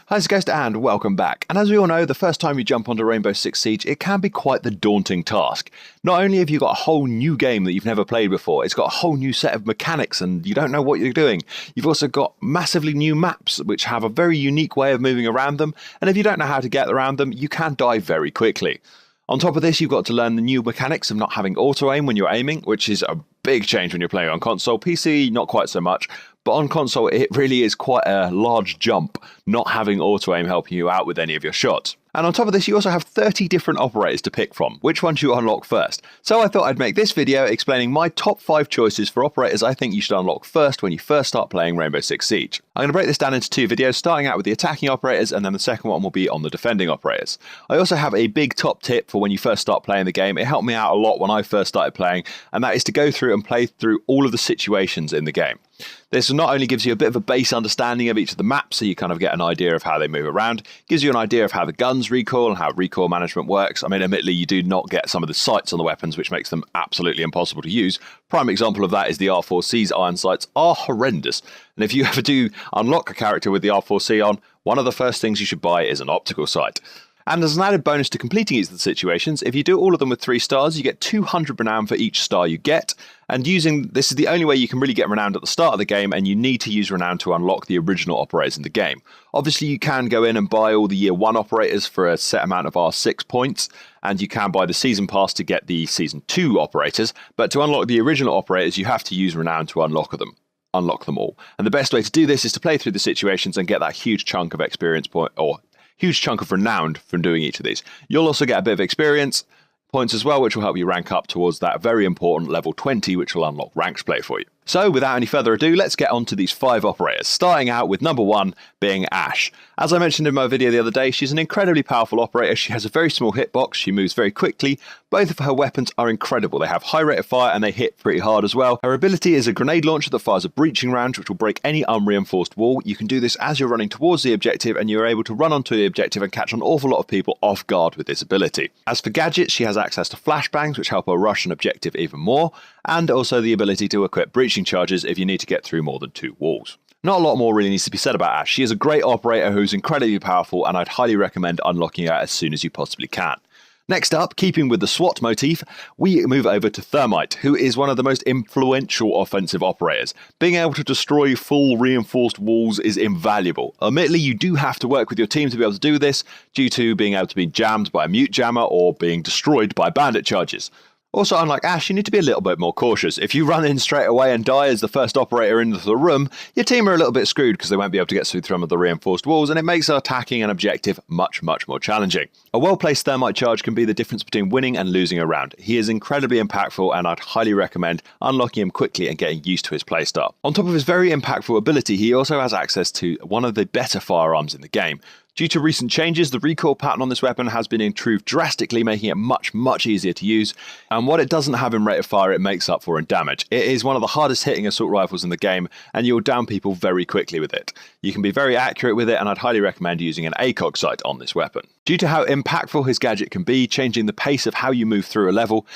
Hi, it's Ghost and welcome back. And as we all know, the first time you jump onto Rainbow Six Siege, it can be quite the daunting task. Not only have you got a whole new game that you've never played before, it's got a whole new set of mechanics and you don't know what you're doing. You've also got massively new maps which have a very unique way of moving around them, and if you don't know how to get around them, you can die very quickly. On top of this, you've got to learn the new mechanics of not having auto-aim when you're aiming, which is a big change when you're playing on console. PC, not quite so much, but on console, it really is quite a large jump not having auto-aim helping you out with any of your shots. And on top of this, you also have 30 different operators to pick from. Which ones you unlock first? So I thought I'd make this video explaining my top 5 choices for operators I think you should unlock first when you first start playing Rainbow Six Siege. I'm going to break this down into 2 videos, starting out with the attacking operators, and then the second one will be on the defending operators. I also have a big top tip for when you first start playing the game. It helped me out a lot when I first started playing, and that is to go through and play through all of the situations in the game. This not only gives you a bit of a base understanding of each of the maps, so you kind of get an idea of how they move around, gives you an idea of how the guns recoil and how recoil management works. I mean, admittedly, you do not get some of the sights on the weapons, which makes them absolutely impossible to use. Prime example of that is the R4C's iron sights are horrendous. And if you ever do unlock a character with the R4C on, one of the first things you should buy is an optical sight. And as an added bonus to completing each of the situations, if you do all of them with 3 stars, you get 200 renown for each star you get. And this is the only way you can really get renowned at the start of the game, and you need to use renown to unlock the original operators in the game. Obviously, you can go in and buy all the Year 1 operators for a set amount of R6 points, and you can buy the Season Pass to get the Season 2 operators, but to unlock the original operators, you have to use renown to unlock them all. And the best way to do this is to play through the situations and get that huge chunk of experience point, or huge chunk of renown from doing each of these. You'll also get a bit of experience points as well, which will help you rank up towards that very important level 20, which will unlock ranked play for you. So without any further ado, let's get on to these 5 operators, starting out with number 1 being Ash. As I mentioned in my video the other day, she's an incredibly powerful operator. She has a very small hitbox, she moves very quickly. Both of her weapons are incredible. They have high rate of fire and they hit pretty hard as well. Her ability is a grenade launcher that fires a breaching round, which will break any unreinforced wall. You can do this as you're running towards the objective, and you're able to run onto the objective and catch an awful lot of people off guard with this ability. As for gadgets, she has access to flashbangs, which help her rush an objective even more, and also the ability to equip breaching charges if you need to get through more than 2 walls. Not a lot more really needs to be said about Ash. She is a great operator who's incredibly powerful, and I'd highly recommend unlocking her as soon as you possibly can. Next up, keeping with the SWAT motif, we move over to Thermite, who is one of the most influential offensive operators. Being able to destroy full reinforced walls is invaluable. Admittedly, you do have to work with your team to be able to do this, due to being able to be jammed by a mute jammer or being destroyed by bandit charges. Also, unlike Ash, you need to be a little bit more cautious. If you run in straight away and die as the first operator into the room, your team are a little bit screwed because they won't be able to get through some of the reinforced walls, and it makes attacking an objective much more challenging. A well-placed Thermite charge can be the difference between winning and losing a round. He is incredibly impactful, and I'd highly recommend unlocking him quickly and getting used to his playstyle. On top of his very impactful ability, he also has access to one of the better firearms in the game. Due to recent changes, the recoil pattern on this weapon has been improved drastically, making it much easier to use, and what it doesn't have in rate of fire, it makes up for in damage. It is one of the hardest hitting assault rifles in the game, and you'll down people very quickly with it. You can be very accurate with it, and I'd highly recommend using an ACOG sight on this weapon. Due to how impactful his gadget can be, changing the pace of how you move through a level,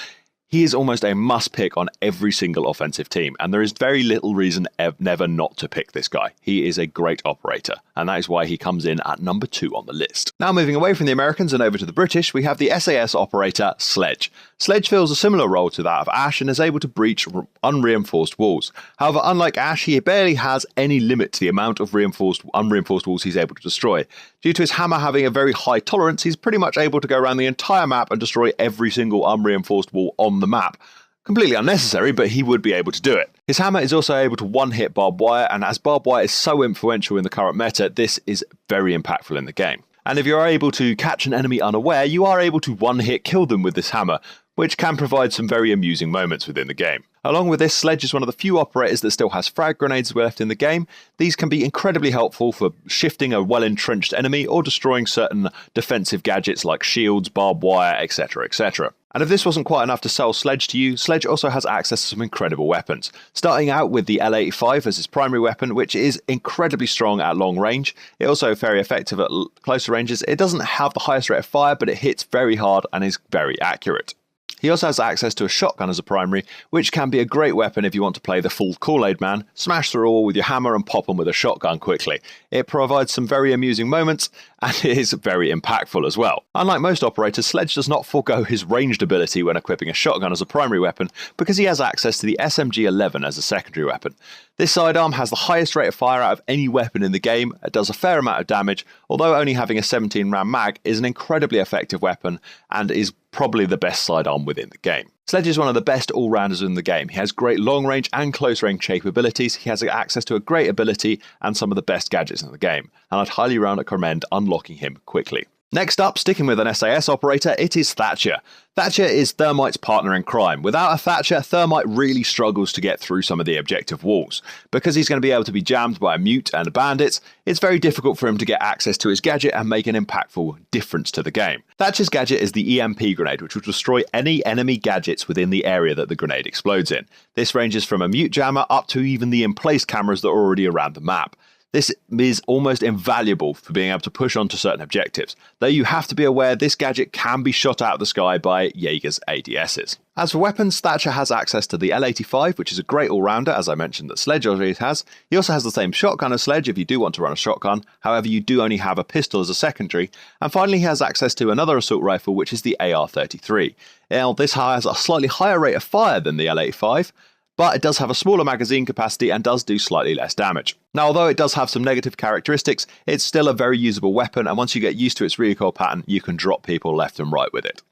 he is almost a must pick on every single offensive team, and there is very little reason never not to pick this guy. He is a great operator, and that is why he comes in at number 2 on the list. Now moving away from the Americans and over to the British, we have the SAS operator Sledge. Sledge fills a similar role to that of Ash and is able to breach unreinforced walls. However, unlike Ash, he barely has any limit to the amount of unreinforced walls he's able to destroy. Due to his hammer having a very high tolerance, he's pretty much able to go around the entire map and destroy every single unreinforced wall on the map. Completely unnecessary, but he would be able to do it. His hammer is also able to one-hit barbed wire, and as barbed wire is so influential in the current meta, this is very impactful in the game. And if you're able to catch an enemy unaware, you are able to one-hit kill them with this hammer, which can provide some very amusing moments within the game. Along with this, Sledge is one of the few operators that still has frag grenades left in the game. These can be incredibly helpful for shifting a well-entrenched enemy or destroying certain defensive gadgets like shields, barbed wire, etc, etc. And if this wasn't quite enough to sell Sledge to you, Sledge also has access to some incredible weapons. Starting out with the L85 as his primary weapon, which is incredibly strong at long range. It also very effective at closer ranges. It doesn't have the highest rate of fire, but it hits very hard and is very accurate. He also has access to a shotgun as a primary, which can be a great weapon if you want to play the full Kool-Aid man, smash through a wall with your hammer and pop them with a shotgun quickly. It provides some very amusing moments, and it is very impactful as well. Unlike most operators, Sledge does not forego his ranged ability when equipping a shotgun as a primary weapon because he has access to the SMG-11 as a secondary weapon. This sidearm has the highest rate of fire out of any weapon in the game, it does a fair amount of damage, although only having a 17 round mag is an incredibly effective weapon and is probably the best sidearm within the game. Sledge is one of the best all-rounders in the game. He has great long-range and close-range capabilities, he has access to a great ability and some of the best gadgets in the game, and I'd highly recommend unlocking him quickly. Next up, sticking with an SAS operator, it is Thatcher. Thatcher is Thermite's partner in crime. Without a Thatcher, Thermite really struggles to get through some of the objective walls. Because he's going to be able to be jammed by a mute and a bandit, it's very difficult for him to get access to his gadget and make an impactful difference to the game. Thatcher's gadget is the EMP grenade, which will destroy any enemy gadgets within the area that the grenade explodes in. This ranges from a mute jammer up to even the in-place cameras that are already around the map. This is almost invaluable for being able to push onto certain objectives, though you have to be aware this gadget can be shot out of the sky by Jaeger's ADSs. As for weapons, Thatcher has access to the L85, which is a great all-rounder, as I mentioned that Sledge already has. He also has the same shotgun as Sledge if you do want to run a shotgun, however you do only have a pistol as a secondary, and finally he has access to another assault rifle, which is the AR-33. Now this has a slightly higher rate of fire than the L85, but it does have a smaller magazine capacity and does do slightly less damage. Now, although it does have some negative characteristics, it's still a very usable weapon, and once you get used to its recoil pattern, you can drop people left and right with it.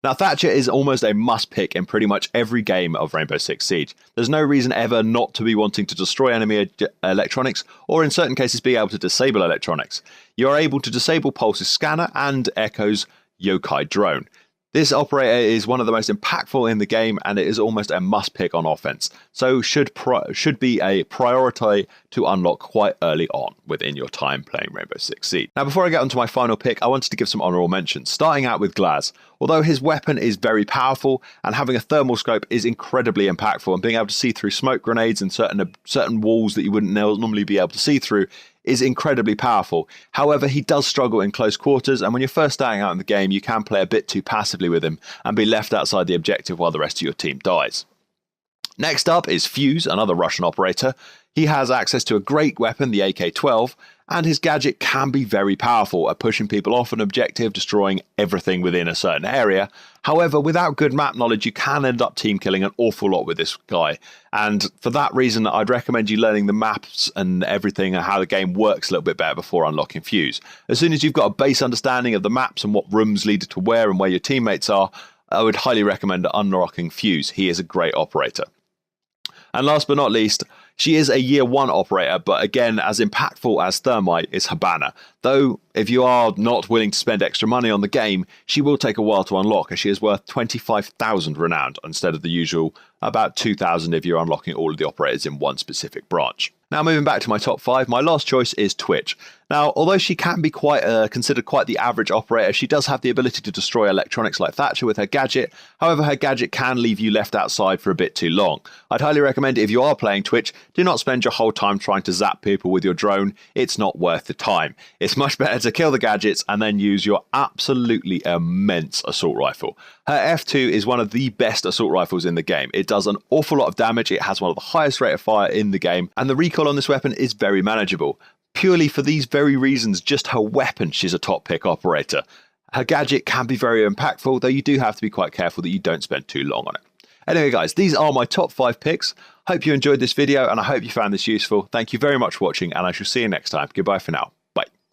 Now, Thatcher is almost a must-pick in pretty much every game of Rainbow Six Siege. There's no reason ever not to be wanting to destroy enemy electronics, or in certain cases be able to disable electronics. You are able to disable Pulse's scanner and Echo's Yokai drone. This operator is one of the most impactful in the game, and it is almost a must-pick on offense, so should be a priority to unlock quite early on within your time playing Rainbow Six Siege. Now, before I get onto my final pick, I wanted to give some honourable mentions, starting out with Glaz. Although his weapon is very powerful, and having a thermal scope is incredibly impactful, and being able to see through smoke grenades and certain walls that you wouldn't normally be able to see through is incredibly powerful. However, he does struggle in close quarters, and when you're first starting out in the game, you can play a bit too passively with him and be left outside the objective while the rest of your team dies. Next up is Fuse, another Russian operator. He has access to a great weapon, the AK-12, and his gadget can be very powerful at pushing people off an objective, destroying everything within a certain area. However, without good map knowledge, you can end up team killing an awful lot with this guy. And for that reason, I'd recommend you learning the maps and everything and how the game works a little bit better before unlocking Fuse. As soon as you've got a base understanding of the maps and what rooms lead to where and where your teammates are, I would highly recommend unlocking Fuse. He is a great operator. And last but not least, she is a year 1 operator, but again, as impactful as Thermite is Habana. Though, if you are not willing to spend extra money on the game, she will take a while to unlock, as she is worth 25,000 renowned instead of the usual about 2,000 if you're unlocking all of the operators in one specific branch. Now, moving back to my top 5, my last choice is Twitch. Now, although she can be considered quite the average operator, she does have the ability to destroy electronics like Thatcher with her gadget. However, her gadget can leave you left outside for a bit too long. I'd highly recommend if you are playing Twitch, do not spend your whole time trying to zap people with your drone. It's not worth the time. It's much better to kill the gadgets and then use your absolutely immense assault rifle. Her F2 is one of the best assault rifles in the game. It does an awful lot of damage, it has one of the highest rate of fire in the game, and the recoil on this weapon is very manageable. Purely for these very reasons, just her weapon, she's a top pick operator. Her gadget can be very impactful, though you do have to be quite careful that you don't spend too long on it. Anyway guys, these are my top 5 picks. Hope you enjoyed this video and I hope you found this useful. Thank you very much for watching and I shall see you next time. Goodbye for now.